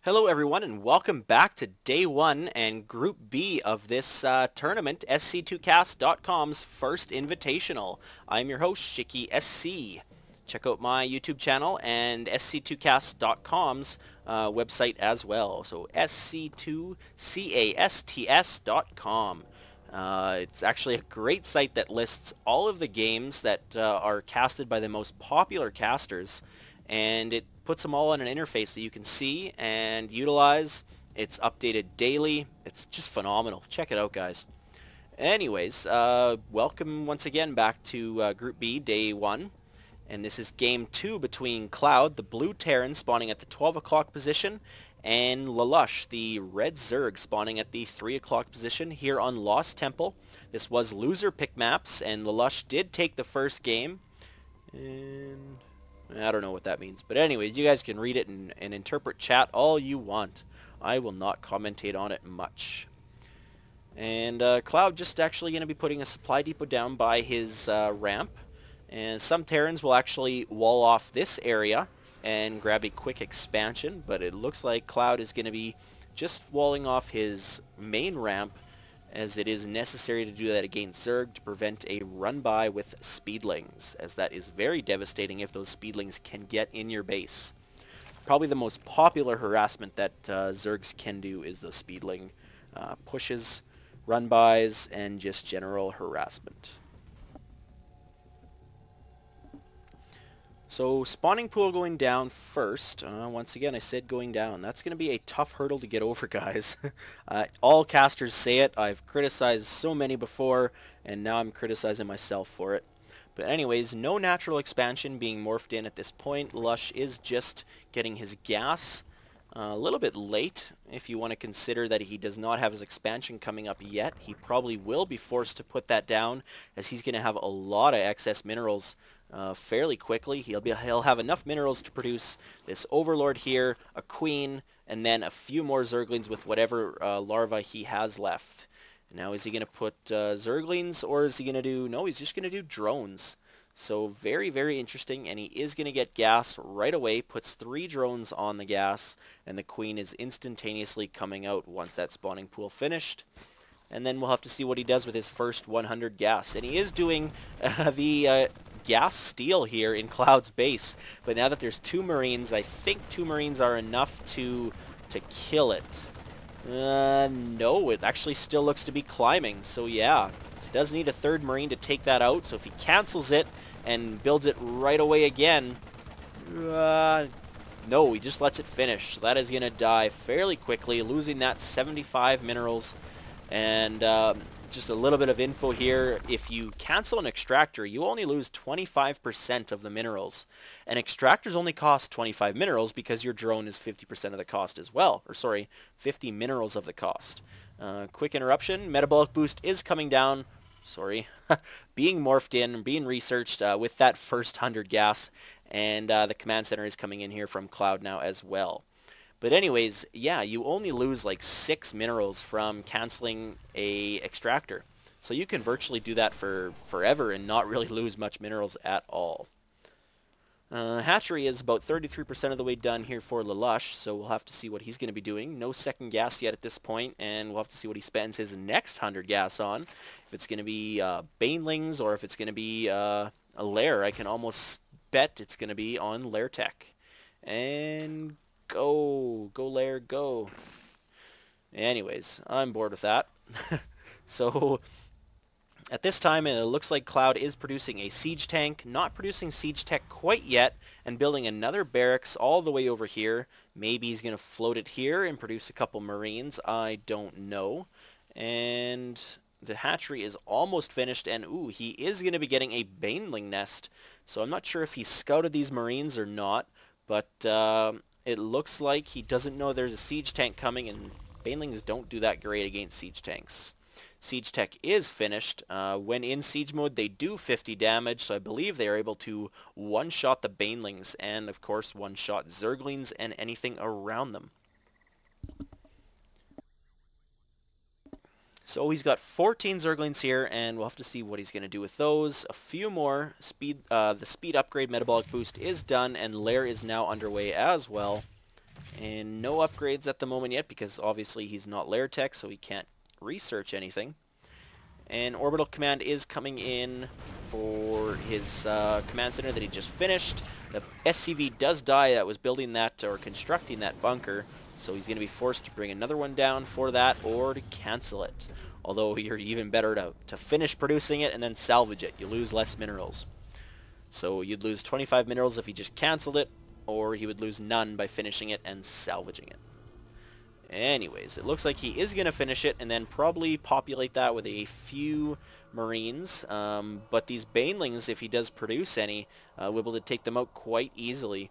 Hello everyone and welcome back to Day 1 and Group B of this tournament, SC2Cast.com's first Invitational. I'm your host, Shiki SC. Check out my YouTube channel and SC2Cast.com's website as well, so SC2CASTS.com. It's actually a great site that lists all of the games that are casted by the most popular casters, and it puts them all on an interface that you can see and utilize. It's updated daily. It's just phenomenal. Check it out, guys. Anyways, welcome once again back to Group B, Day 1. And this is Game 2 between ClouD, the blue Terran, spawning at the 12 o'clock position, and Lalush, the red Zerg, spawning at the 3 o'clock position here on Lost Temple. This was loser pick maps, and Lalush did take the first game. And I don't know what that means. But anyways, you guys can read it and interpret chat all you want. I will not commentate on it much. And ClouD just actually going to be putting a supply depot down by his ramp. And some Terrans will actually wall off this area and grab a quick expansion. But it looks like ClouD is going to be just walling off his main ramp, as it is necessary to do that against Zerg to prevent a run-by with speedlings, as that is very devastating if those speedlings can get in your base. Probably the most popular harassment that Zergs can do is the speedling pushes, run-bys, and just general harassment. So spawning pool going down first. Once again, I said going down. That's going to be a tough hurdle to get over, guys. All casters say it. I've criticized so many before, and now I'm criticizing myself for it. But anyways, no natural expansion being morphed in at this point. Lush is just getting his gas a little bit late, if you want to consider that he does not have his expansion coming up yet. He probably will be forced to put that down, as he's going to have a lot of excess minerals fairly quickly. He'll have enough minerals to produce this Overlord here, a Queen, and then a few more Zerglings with whatever larvae he has left. Now, is he going to put Zerglings, or is he going to do... No, he's just going to do drones. So very, very interesting, and he is going to get gas right away, puts 3 drones on the gas, and the Queen is instantaneously coming out once that spawning pool finished. And then we'll have to see what he does with his first 100 gas. And he is doing the gas steal here in ClouD's base. But now that there's 2 Marines, I think 2 Marines are enough to kill it. No, it actually still looks to be climbing. So yeah, does need a 3rd Marine to take that out. So if he cancels it and builds it right away again, no, he just lets it finish. So that is going to die fairly quickly, losing that 75 minerals. And just a little bit of info here. If you cancel an extractor, you only lose 25% of the minerals. And extractors only cost 25 minerals because your drone is 50% of the cost as well. Or sorry, 50 minerals of the cost. Quick interruption. Metabolic boost is coming down. Sorry. Being morphed in, being researched with that first 100 gas. And the command center is coming in here from ClouD now as well. But anyways, yeah, you only lose like 6 minerals from canceling a extractor. So you can virtually do that for forever and not really lose much minerals at all. Hatchery is about 33% of the way done here for Lalush, so we'll have to see what he's going to be doing. No second gas yet at this point, and we'll have to see what he spends his next 100 gas on. If it's going to be Banelings or if it's going to be a Lair, I can almost bet it's going to be on Lair Tech. And go Lair, go. Anyways, I'm bored with that. So at this time, it looks like ClouD is producing a siege tank, not producing siege tech quite yet, and building another barracks all the way over here. Maybe he's going to float it here and produce a couple Marines. I don't know. And the hatchery is almost finished, and ooh, he is going to be getting a Baneling nest. So I'm not sure if he scouted these Marines or not, but it looks like he doesn't know there's a siege tank coming, and Banelings don't do that great against siege tanks. Siege tech is finished. When in siege mode, they do 50 damage, so I believe they are able to one-shot the Banelings, and of course one-shot Zerglings and anything around them. So he's got 14 Zerglings here, and we'll have to see what he's going to do with those. A few more. The speed upgrade metabolic boost is done, and Lair is now underway as well. And no upgrades at the moment yet because obviously he's not lair tech, so he can't research anything. And Orbital Command is coming in for his command center that he just finished. The SCV does die that was building that or constructing that bunker, so he's going to be forced to bring another one down for that or to cancel it. Although you're even better to finish producing it and then salvage it. You lose less minerals. So you'd lose 25 minerals if he just canceled it, or he would lose none by finishing it and salvaging it. Anyways, it looks like he is going to finish it and then probably populate that with a few Marines. But these Banelings, if he does produce any, will be able to take them out quite easily.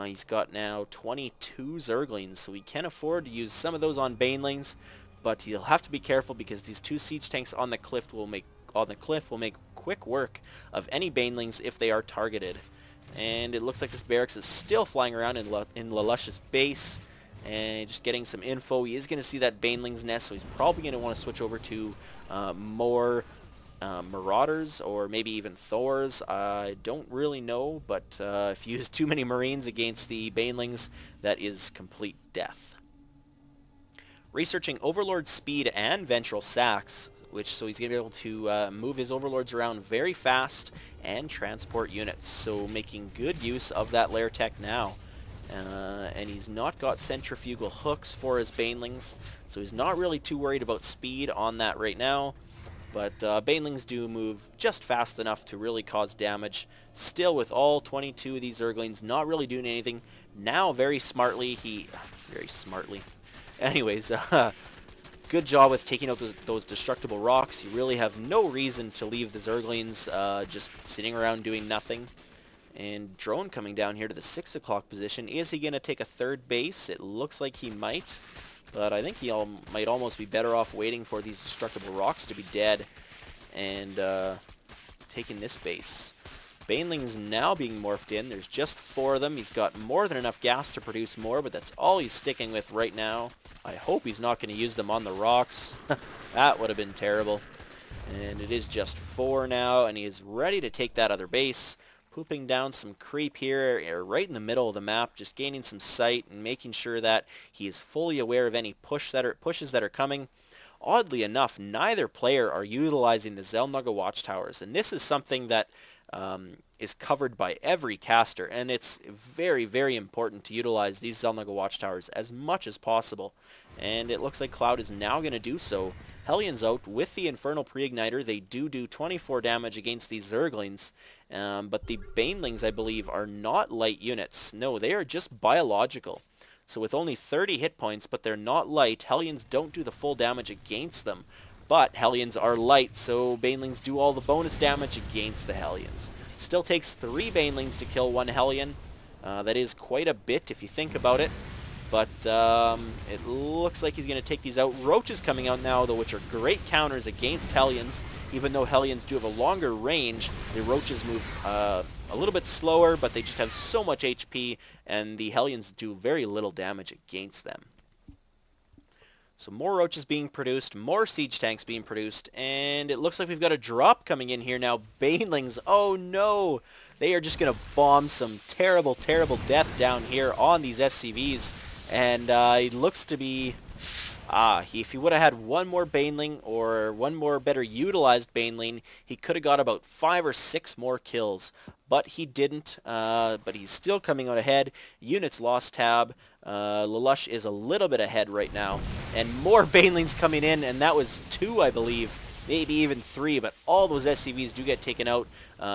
He's got now 22 Zerglings, so he can afford to use some of those on Banelings. But he'll have to be careful because these 2 siege tanks on the cliff will make quick work of any Banelings if they are targeted. And it looks like this barracks is still flying around in Lalush's base. And just getting some info. He is going to see that Baneling's nest, so he's probably going to want to switch over to more Marauders or maybe even Thors. I don't really know, but if you use too many Marines against the Banelings, that is complete death. Researching Overlord speed and Ventral Sacks, so he's going to be able to move his Overlords around very fast and transport units, so making good use of that lair tech now. And he's not got centrifugal hooks for his Banelings, so he's not really too worried about speed on that right now. But Banelings do move just fast enough to really cause damage. Still, with all 22 of these Zerglings not really doing anything. Now, very smartly, Anyways, good job with taking out those destructible rocks. You really have no reason to leave the Zerglings just sitting around doing nothing. And drone coming down here to the 6 o'clock position. Is he going to take a third base? It looks like he might. But I think he might almost be better off waiting for these destructible rocks to be dead and taking this base. Banelings now being morphed in. There's just 4 of them. He's got more than enough gas to produce more, but that's all he's sticking with right now. I hope he's not going to use them on the rocks. That would have been terrible. And it is just 4 now, and he is ready to take that other base. Pooping down some creep here, right in the middle of the map, just gaining some sight and making sure that he is fully aware of any pushes that are coming. Oddly enough, neither player are utilizing the Xel'Naga watchtowers, and this is something that is covered by every caster, and it's very, very important to utilize these Xel'Naga watchtowers as much as possible. And it looks like Cloud is now going to do so. Hellions out with the Infernal Pre-Igniter. They do 24 damage against these Zerglings, but the Banelings, I believe, are not light units. No, they are just biological. So with only 30 hit points, but they're not light, Hellions don't do the full damage against them. But Hellions are light, so Banelings do all the bonus damage against the Hellions. Still takes 3 Banelings to kill 1 Hellion. That is quite a bit if you think about it. But it looks like he's going to take these out. Roaches coming out now, though, which are great counters against Hellions. Even though Hellions do have a longer range, the Roaches move a little bit slower, but they just have so much HP, and the Hellions do very little damage against them. So more Roaches being produced, more Siege Tanks being produced, and it looks like we've got a drop coming in here now. Banelings, oh no! They are just going to bomb some terrible, terrible death down here on these SCVs. And it looks to be... if he would have had one more Baneling or one more better utilized Baneling, he could have got about 5 or 6 more kills. But he didn't. But he's still coming out ahead. Units lost tab. Lalush is a little bit ahead right now. And more Banelings coming in, and that was 2, I believe. Maybe even 3, but all those SCVs do get taken out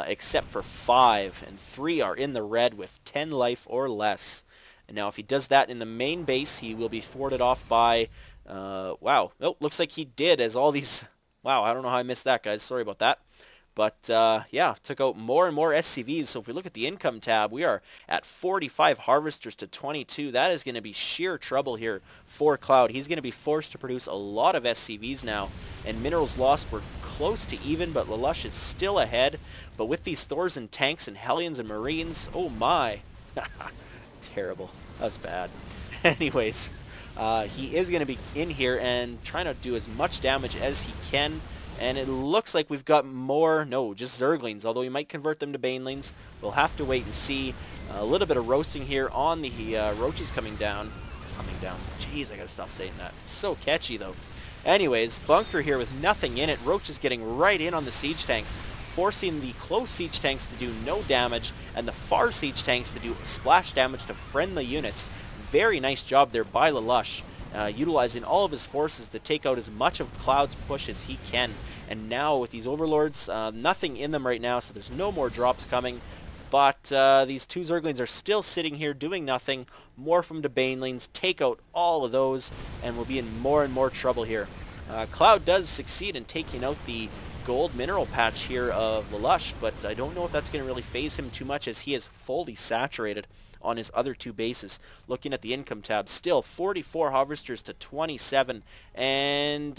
except for 5. And 3 are in the red with 10 life or less. And now if he does that in the main base, he will be thwarted off by... wow. Nope, looks like he did as all these... Wow, I don't know how I missed that, guys. Sorry about that. But, yeah, took out more and more SCVs. So if we look at the income tab, we are at 45 harvesters to 22. That is going to be sheer trouble here for Cloud. He's going to be forced to produce a lot of SCVs now. And minerals lost were close to even, but Lalush is still ahead. But with these Thors and tanks and Hellions and Marines, oh my. Terrible. That was bad. Anyways, he is going to be in here and trying to do as much damage as he can. And it looks like we've got more, no, just Zerglings, although he might convert them to Banelings. We'll have to wait and see. A little bit of roasting here on the roaches coming down. Jeez, I gotta stop saying that. It's so catchy, though. Anyways, bunker here with nothing in it. Roaches getting right in on the siege tanks, forcing the close siege tanks to do no damage, and the far siege tanks to do splash damage to friendly units. Very nice job there by Lalush, utilizing all of his forces to take out as much of ClouD's push as he can. And now with these overlords, nothing in them right now, so there's no more drops coming. But these two Zerglings are still sitting here doing nothing. Morph them to Banelings, take out all of those, and we'll be in more and more trouble here. ClouD does succeed in taking out the gold mineral patch here of Lalush, but I don't know if that's going to really phase him too much as he is fully saturated on his other two bases. Looking at the income tab, still 44 harvesters to 27, and